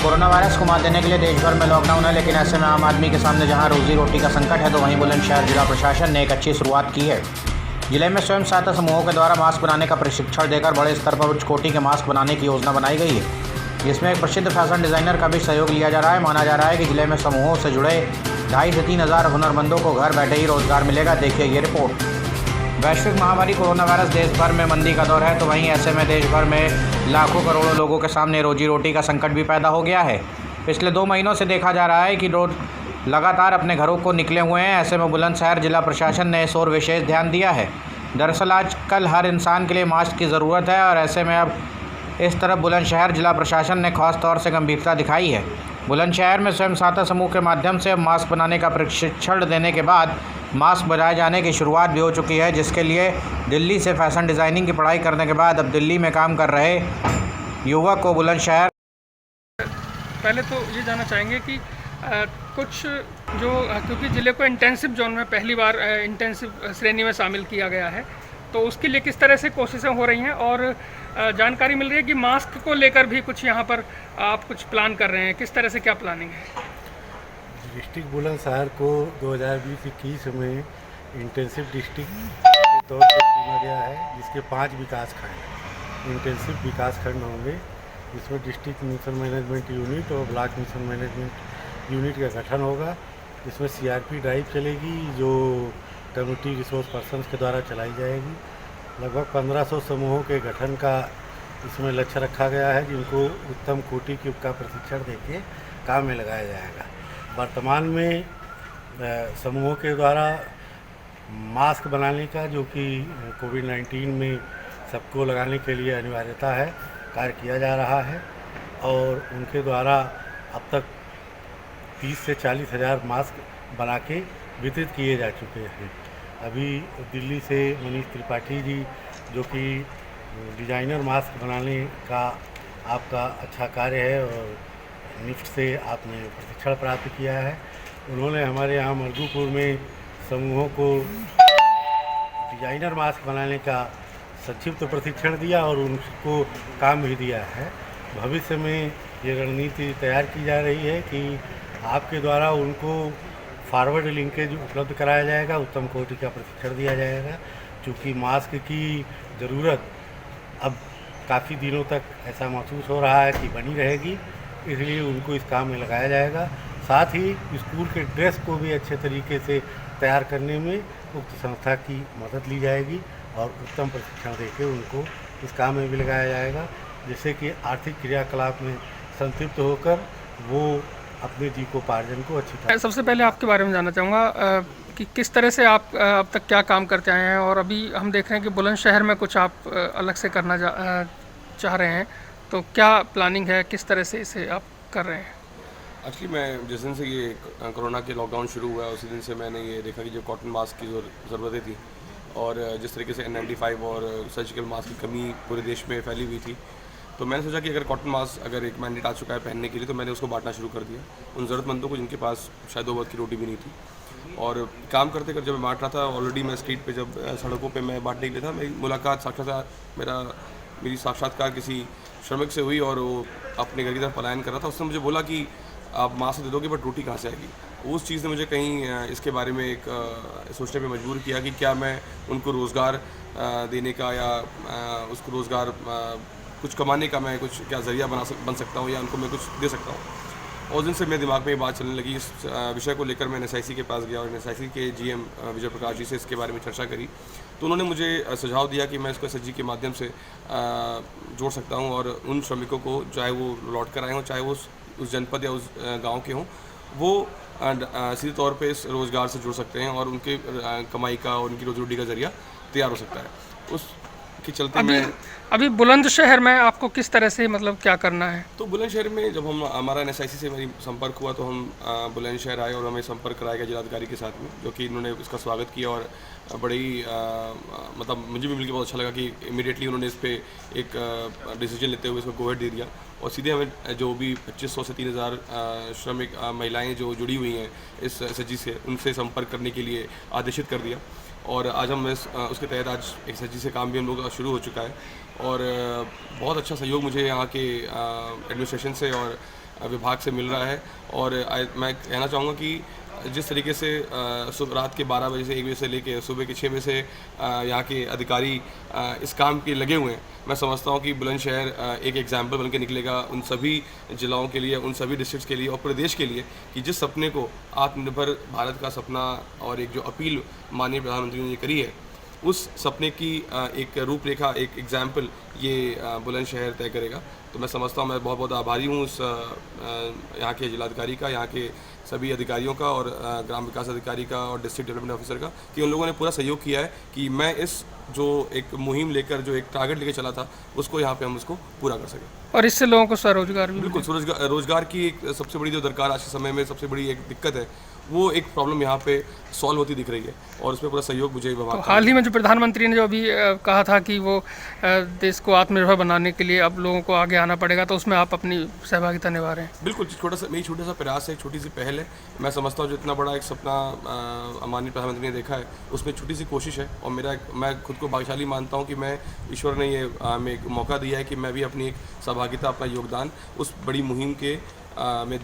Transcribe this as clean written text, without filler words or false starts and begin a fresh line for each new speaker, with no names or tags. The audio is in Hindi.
कोरोना वायरस को मात देने के लिए देश भर में लॉकडाउन है, लेकिन ऐसे में आम आदमी के सामने जहां रोजी रोटी का संकट है, तो वहीं बुलंदशहर जिला प्रशासन ने एक अच्छी शुरुआत की है। जिले में स्वयं सहायता समूहों के द्वारा मास्क बनाने का प्रशिक्षण देकर बड़े स्तर पर उच्च कोटि के मास्क बनाने की योजना बनाई गई है, जिसमें एक प्रसिद्ध फैशन डिज़ाइनर का भी सहयोग लिया जा रहा है। माना जा रहा है कि जिले में समूहों से जुड़े 2,500 से 3,000 हुनरमंदों को घर बैठे ही रोजगार मिलेगा। देखिए ये रिपोर्ट। वैश्विक महामारी कोरोना वायरस देश भर में मंदी का दौर है, तो वहीं ऐसे में देश भर में लाखों करोड़ों लोगों के सामने रोजी रोटी का संकट भी पैदा हो गया है। पिछले 2 महीनों से देखा जा रहा है कि लोग लगातार अपने घरों को निकले हुए हैं। ऐसे में बुलंदशहर जिला प्रशासन ने इस ओर विशेष ध्यान दिया है। दरअसल आजकल हर इंसान के लिए मास्क की ज़रूरत है, और ऐसे में अब इस तरफ बुलंदशहर जिला प्रशासन ने खास तौर से गंभीरता दिखाई है। बुलंदशहर में स्वयं सहायता समूह के माध्यम से मास्क बनाने का प्रशिक्षण देने के बाद मास्क बनाए जाने की शुरुआत भी हो चुकी है, जिसके लिए दिल्ली से फैशन डिज़ाइनिंग की पढ़ाई करने के बाद अब दिल्ली में काम कर रहे युवक को बुलंदशहर।
पहले तो ये जानना चाहेंगे कि कुछ जो क्योंकि ज़िले को इंटेंसिव जोन में पहली बार इंटेंसिव श्रेणी में शामिल किया गया है, तो उसके लिए किस तरह से कोशिशें हो रही हैं, और जानकारी मिल रही है कि मास्क को लेकर भी कुछ यहाँ पर आप कुछ प्लान कर रहे हैं, किस तरह से क्या प्लानिंग है?
डिस्ट्रिक्ट बुलंदशहर को 2020-21 में इंटेंसिव डिस्ट्रिक्ट के तौर पर चुना गया है, जिसके 5 विकास खंड इंटेंसिव विकास खंड होंगे, जिसमें डिस्ट्रिक्ट मिशन मैनेजमेंट यूनिट और ब्लॉक मिशन मैनेजमेंट यूनिट का गठन होगा। इसमें CRP ड्राइव चलेगी, जो कम्युनिटी रिसोर्स पर्सन्स के द्वारा चलाई जाएगी। लगभग 1500 समूहों के गठन का इसमें लक्ष्य रखा गया है, जिनको उत्तम कोटि का प्रशिक्षण देके काम में लगाया जाएगा। वर्तमान में समूहों के द्वारा मास्क बनाने का, जो कि कोविड-19 में सबको लगाने के लिए अनिवार्यता है, कार्य किया जा रहा है, और उनके द्वारा अब तक 30 से 40 हज़ार मास्क बना के वितरित किए जा चुके हैं। अभी दिल्ली से मनीष त्रिपाठी जी, जो कि डिज़ाइनर मास्क बनाने का आपका अच्छा कार्य है और निफ्ट से आपने प्रशिक्षण प्राप्त किया है, उन्होंने हमारे यहाँ मरदूपुर में समूहों को डिज़ाइनर मास्क बनाने का संक्षिप्त प्रशिक्षण दिया और उनको काम भी दिया है। भविष्य में ये रणनीति तैयार की जा रही है कि आपके द्वारा उनको फॉरवर्ड लिंकेज उपलब्ध कराया जाएगा, उत्तम कोटि का प्रशिक्षण दिया जाएगा। चूँकि मास्क की ज़रूरत अब काफ़ी दिनों तक ऐसा महसूस हो रहा है कि बनी रहेगी, इसलिए उनको इस काम में लगाया जाएगा। साथ ही स्कूल के ड्रेस को भी अच्छे तरीके से तैयार करने में उक्त संस्था की मदद ली जाएगी और उत्तम प्रशिक्षण देकर उनको इस काम में भी लगाया जाएगा, जिससे कि आर्थिक क्रियाकलाप में संतृप्त होकर वो अपने जीविकोपार्जन को अच्छी तरह।
सबसे पहले आपके बारे में जानना चाहूँगा कि किस तरह से आप अब तक क्या काम करते आए हैं, और अभी हम देख रहे हैं कि बुलंदशहर में कुछ आप अलग से करना चाह रहे हैं, तो क्या प्लानिंग है, किस तरह से इसे आप कर रहे हैं?
एक्चुअली मैं जिस दिन से ये कोरोना के लॉकडाउन शुरू हुआ है, उसी दिन से मैंने ये देखा कि जो कॉटन मास्क की ज़रूरतें थी, और जिस तरीके से N95 और सर्जिकल मास्क की कमी पूरे देश में फैली हुई थी, तो मैंने सोचा कि अगर कॉटन मास्क अगर एक मैंडेट आ चुका है पहनने के लिए, तो मैंने उसको बांटना शुरू कर दिया उन ज़रूरतमंदों को जिनके पास शायद 2 वक्त की रोटी भी नहीं थी। और काम करते कर जब मैं बांट रहा था, ऑलरेडी मैं स्ट्रीट पे जब सड़कों पे मैं बांटने के लिए था, मेरी मुलाकात मेरी साक्षात्कार किसी श्रमिक से हुई, और वो अपने घर की तरफ पलायन कर रहा था। उसने मुझे बोला कि आप मास्क दे दोगे, बट रोटी कहाँ से आएगी? उस चीज़ ने मुझे कहीं इसके बारे में एक सोचने पे मजबूर किया कि क्या मैं उनको रोज़गार देने का या उसको रोज़गार कुछ कमाने का मैं कुछ क्या ज़रिया बन सकता हूँ, या उनको मैं कुछ दे सकता हूँ। और दिन से मेरे दिमाग में ये बात चलने लगी। इस विषय को लेकर मैं NSIC के पास गया और NSIC के GM विजय प्रकाश जी से इसके बारे में चर्चा करी, तो उन्होंने मुझे सुझाव दिया कि मैं इसको SHG के माध्यम से जोड़ सकता हूँ, और उन श्रमिकों को, चाहे वो लौट कर आए हों, चाहे वो उस जनपद या उस गाँव के हों, वो सीधे तौर पे इस रोज़गार से जुड़ सकते हैं और उनके कमाई का और उनकी रोजी रोटी का ज़रिया तैयार हो सकता है। उस के चलते मैं
अभी बुलंदशहर में आपको किस तरह से मतलब क्या करना है?
तो बुलंदशहर में जब हमारा NSIC से मेरी संपर्क हुआ, तो हम बुलंदशहर आए और हमें संपर्क कराया गया जिलाधिकारी के साथ में, जो कि इन्होंने इसका स्वागत किया, और बड़ी मतलब मुझे भी मिलकर बहुत अच्छा लगा कि इमीडिएटली उन्होंने इस पर एक डिसीजन लेते हुए इसको गो अहेड दे दिया, और सीधे हमें जो भी 2500 से 3000 श्रमिक महिलाएँ जो जुड़ी हुई हैं इस SHG से, उनसे संपर्क करने के लिए आदेशित कर दिया। और आज हम उसके तहत आज एक SHG से काम भी हम लोग का शुरू हो चुका है, और बहुत अच्छा सहयोग मुझे यहाँ के एडमिनिस्ट्रेशन से और विभाग से मिल रहा है। और मैं कहना चाहूँगा कि जिस तरीके से रात के 12 बजे से 1 बजे से लेके सुबह के 6 बजे से यहाँ के अधिकारी इस काम के लगे हुए हैं, मैं समझता हूँ कि बुलंदशहर एक एग्जाम्पल बन के निकलेगा उन सभी जिलाओं के लिए, उन सभी डिस्ट्रिक्ट्स के लिए और पूरे देश के लिए कि जिस सपने को आत्मनिर्भर भारत का सपना और एक जो अपील माननीय प्रधानमंत्री ने करी है, उस सपने की एक रूपरेखा, एक एग्जाम्पल ये बुलंदशहर तय करेगा। तो मैं समझता हूँ, मैं बहुत बहुत आभारी हूँ उस यहाँ के जिलाधिकारी का, यहाँ के सभी अधिकारियों का और ग्राम विकास अधिकारी का और डिस्ट्रिक्ट डेवलपमेंट ऑफिसर का, कि उन लोगों ने पूरा सहयोग किया है कि मैं इस जो एक मुहिम लेकर, जो एक टारगेट लेकर चला था, उसको यहाँ पे हम उसको पूरा कर सकें।
और इससे लोगों को स्वरोजगार भी
बिल्कुल, रोजगार की एक सबसे बड़ी जो दरकार आज के समय में सबसे बड़ी एक दिक्कत है, वो एक प्रॉब्लम यहाँ पे सॉल्व होती दिख रही है और उसमें पूरा सहयोग मुझे विभाग
तो हाल ही में जो प्रधानमंत्री ने जो अभी कहा था कि वो देश को आत्मनिर्भर बनाने के लिए अब लोगों को आगे आना पड़ेगा, तो उसमें आप अपनी सहभागिता निभा रहे हैं।
बिल्कुल, मेरी छोटा सा प्रयास है, एक छोटी सी पहल है। मैं समझता हूँ जो इतना बड़ा एक सपना माननीय प्रधानमंत्री ने देखा है, उसमें छोटी सी कोशिश है और मैं खुद को भाग्यशाली मानता हूँ कि मैं ईश्वर ने ये हमें एक मौका दिया है कि मैं भी अपनी एक सहभागिता, अपना योगदान उस बड़ी मुहिम के में